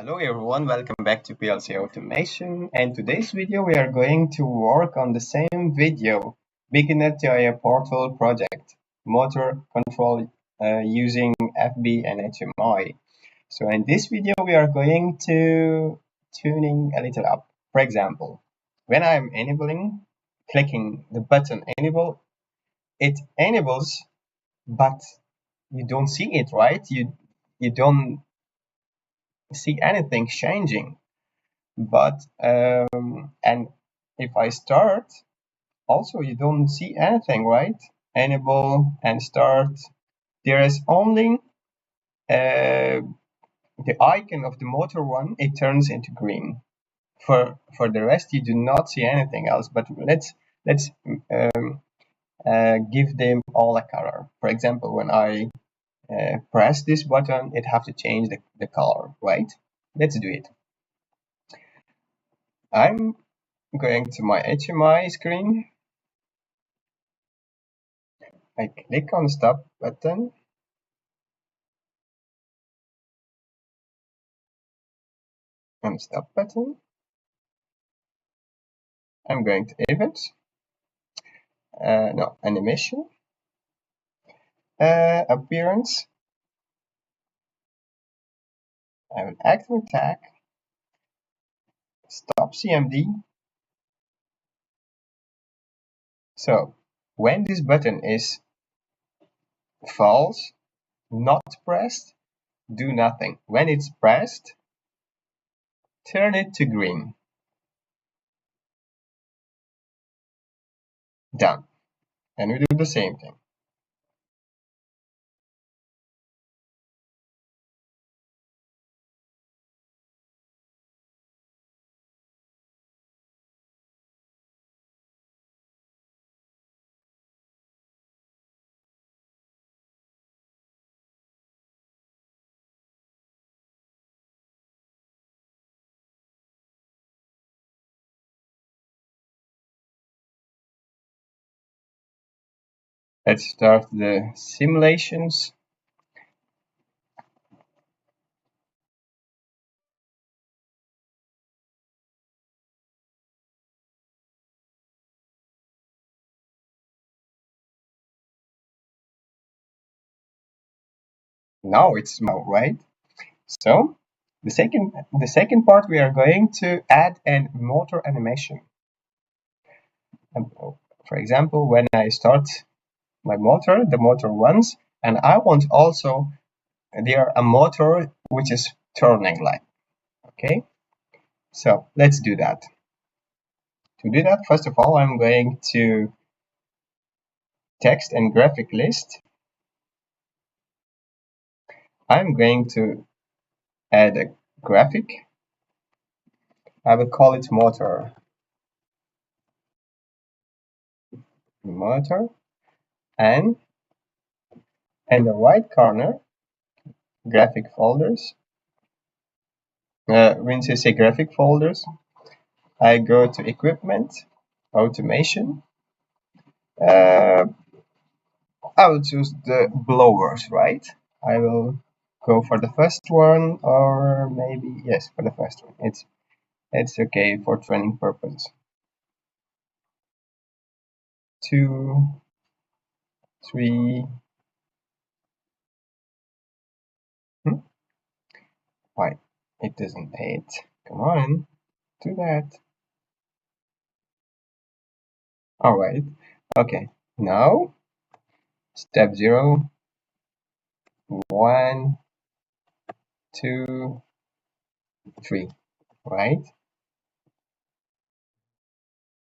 Hello everyone, welcome back to PLC Automation, and today's video we are going to work on the same video, Siemens TIA Portal project, motor control using FB and HMI. So in this video we are going to tuning a little up. For example, when I'm clicking the button enable, it enables, but you don't see it, right? You don't see anything changing. But and if I start, also you don't see anything, right? Enable and start. There is only the icon of the motor one. It turns into green. For the rest, you do not see anything else. But let's give them all a color. For example, when I press this button, it have to change the color, right? Let's do it. I'm going to my HMI screen. I click on stop button and stop button. I'm going to events, no, animation, appearance. I will activate tag, stop CMD. So when this button is false, not pressed, do nothing. When it's pressed, turn it to green. Done. And we do the same thing. Let's start the simulations. Now it's small, right? So the second part, we are going to add a motor animation. For example, when I start my motor, the motor runs, and I want also there a motor which is turning like. Okay, so let's do that. To do that, first of all, I'm going to text and graphic list. I'm going to add a graphic. I will call it motor. And in the right corner, graphic folders. When you say graphic folders, I go to equipment, automation. I will choose the blowers, right? I will go for the first one, or maybe yes, for the first one. It's okay for training purpose. 2, 3. Why it doesn't 8? Come on, do that. All right. Okay. Now step 0, 1, 2, 3. Right.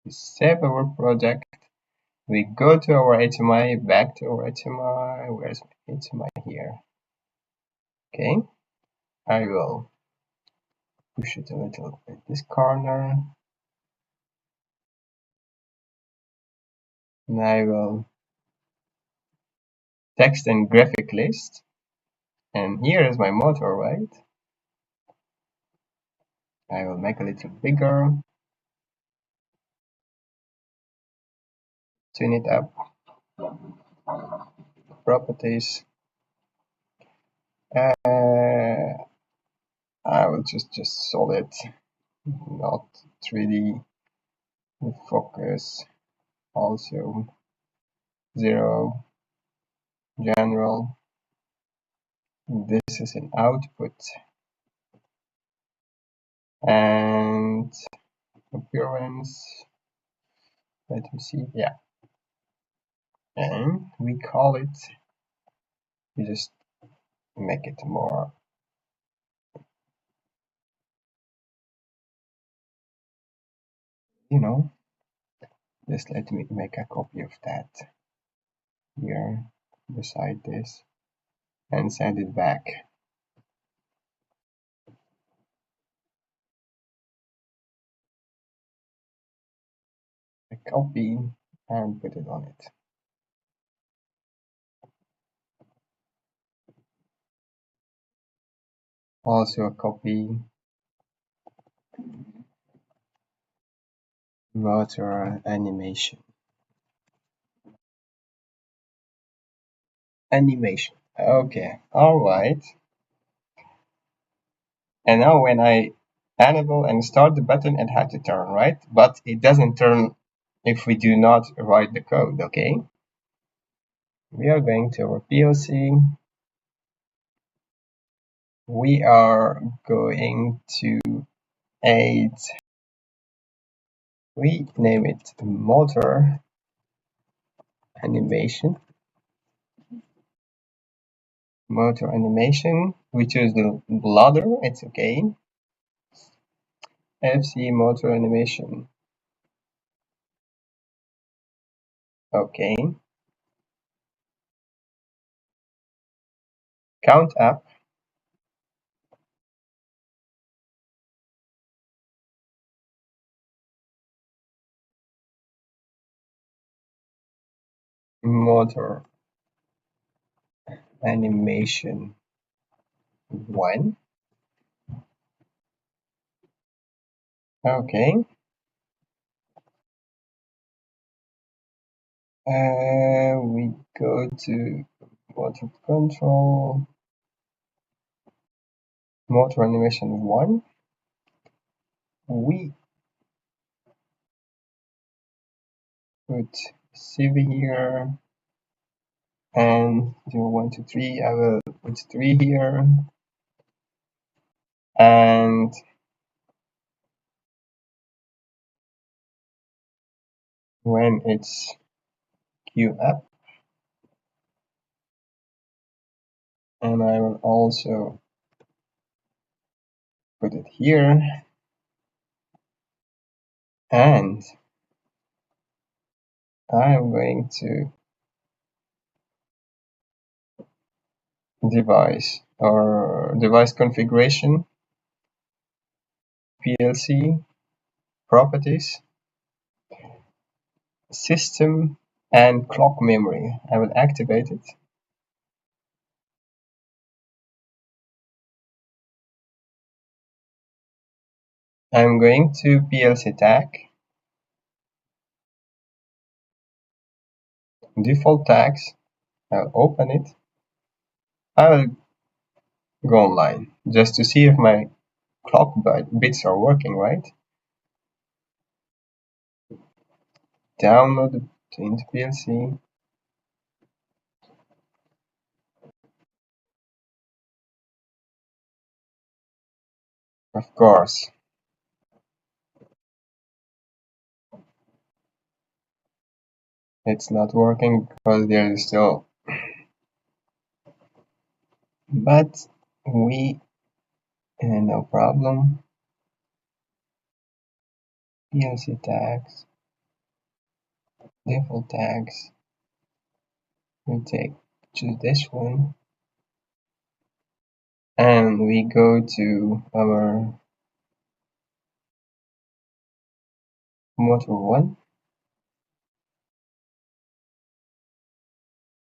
We save our project. We go to our HMI, back to our HMI. Where's my HMI here? Okay, I will push it a little bit this corner. And I will text and graphic list. And here is my motor, right? I will make a little bigger. Tune it up. Properties. I will just solid, not 3D. Focus also 0. General. This is an output. And appearance. Let me see. Yeah. And we call it. We just make it more. Just let me make a copy of that here beside this and send it back. A copy and put it on it. Also a copy motor animation. Okay, all right. And now when I enable and start the button, it had to turn, right? But it doesn't turn if we do not write the code, okay? We are going to our PLC. We are going to add, we name it motor animation. We choose the ladder, it's okay. FC motor animation. Okay. Count up. Motor animation 1. Okay. We go to motor control, motor animation 1. We put CV here and 0, 1, 2, 3. I will put 3 here. And when it's queue up, and I will also put it here, and I am going to device configuration, PLC, properties, system, and clock memory. I will activate it. I'm going to PLC tag, default tags. I'll open it. I'll go online just to see if my clock bits are working right. Download it into PLC. Of course, it's not working because there is still, but we, no problem. PLC tags, default tags. We choose this one, and we go to our motor 1.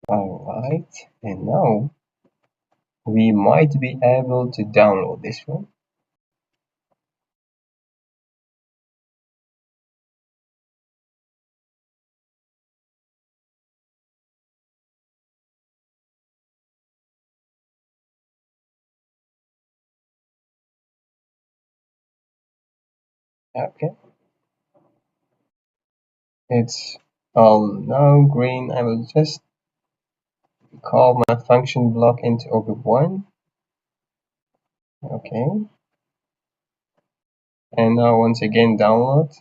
Alright, and now we might be able to download this one. Okay, it's now green. I will just call my function block into OB1. Okay, and now once again download.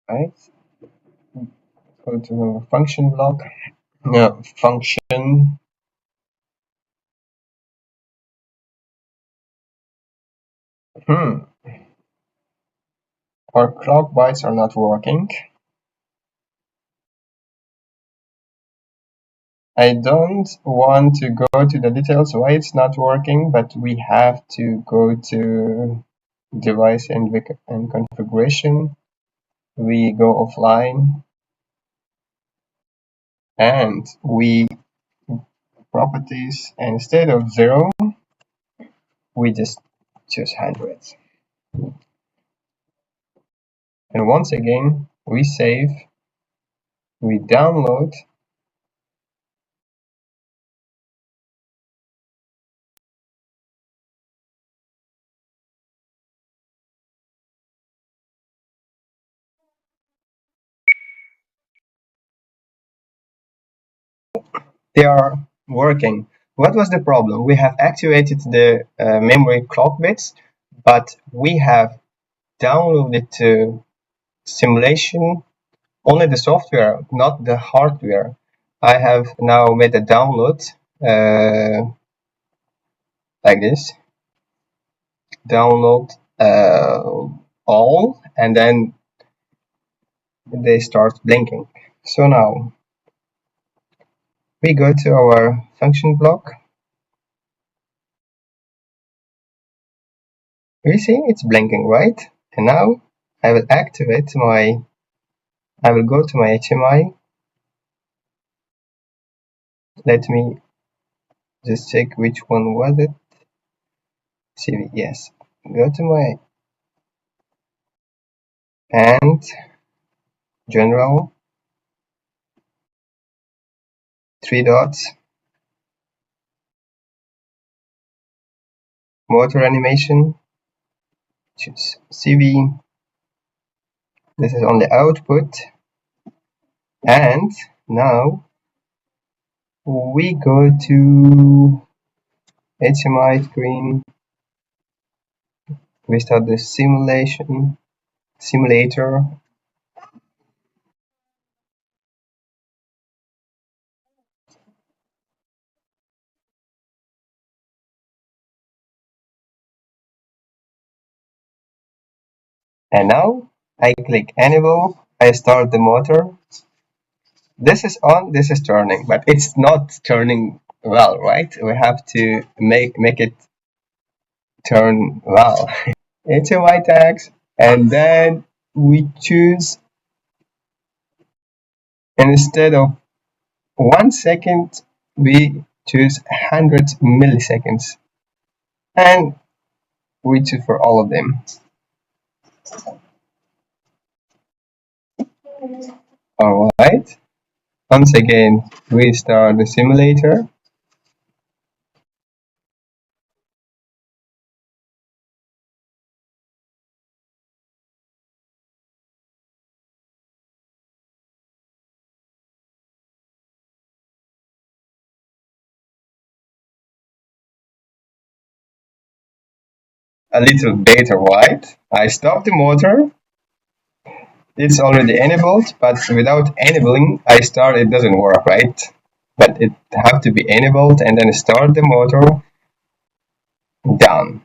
Right, go to our function block. No, function. Our clock bytes are not working. I don't want to go to the details why it's not working, but we have to go to device and configuration. We go offline and we properties, and instead of 0 we just choose 100. And once again we save, we download. They are working. What was the problem? We have activated the memory clock bits, but we have downloaded to simulation only the software, not the hardware. I have now made a download like this. Download all, and then they start blinking. So now we go to our function block. We see it's blinking, right? And now I will activate I will go to my HMI. Let me just check which one was it. CV, yes. Go to my and general, 3 dots, motor animation, choose CV. This is on the output, and now we go to HMI screen. We start the simulator. And now I click enable. I start the motor. This is on, this is turning, but it's not turning well, right? We have to make it turn well. HMI tags, and then we choose, instead of 1 second, we choose 100 milliseconds, and we choose for all of them. Alright, once again we start the simulator. A little data, right? I stop the motor. It's already enabled, but without enabling I start, it doesn't work, right? But it have to be enabled and then start the motor. Done.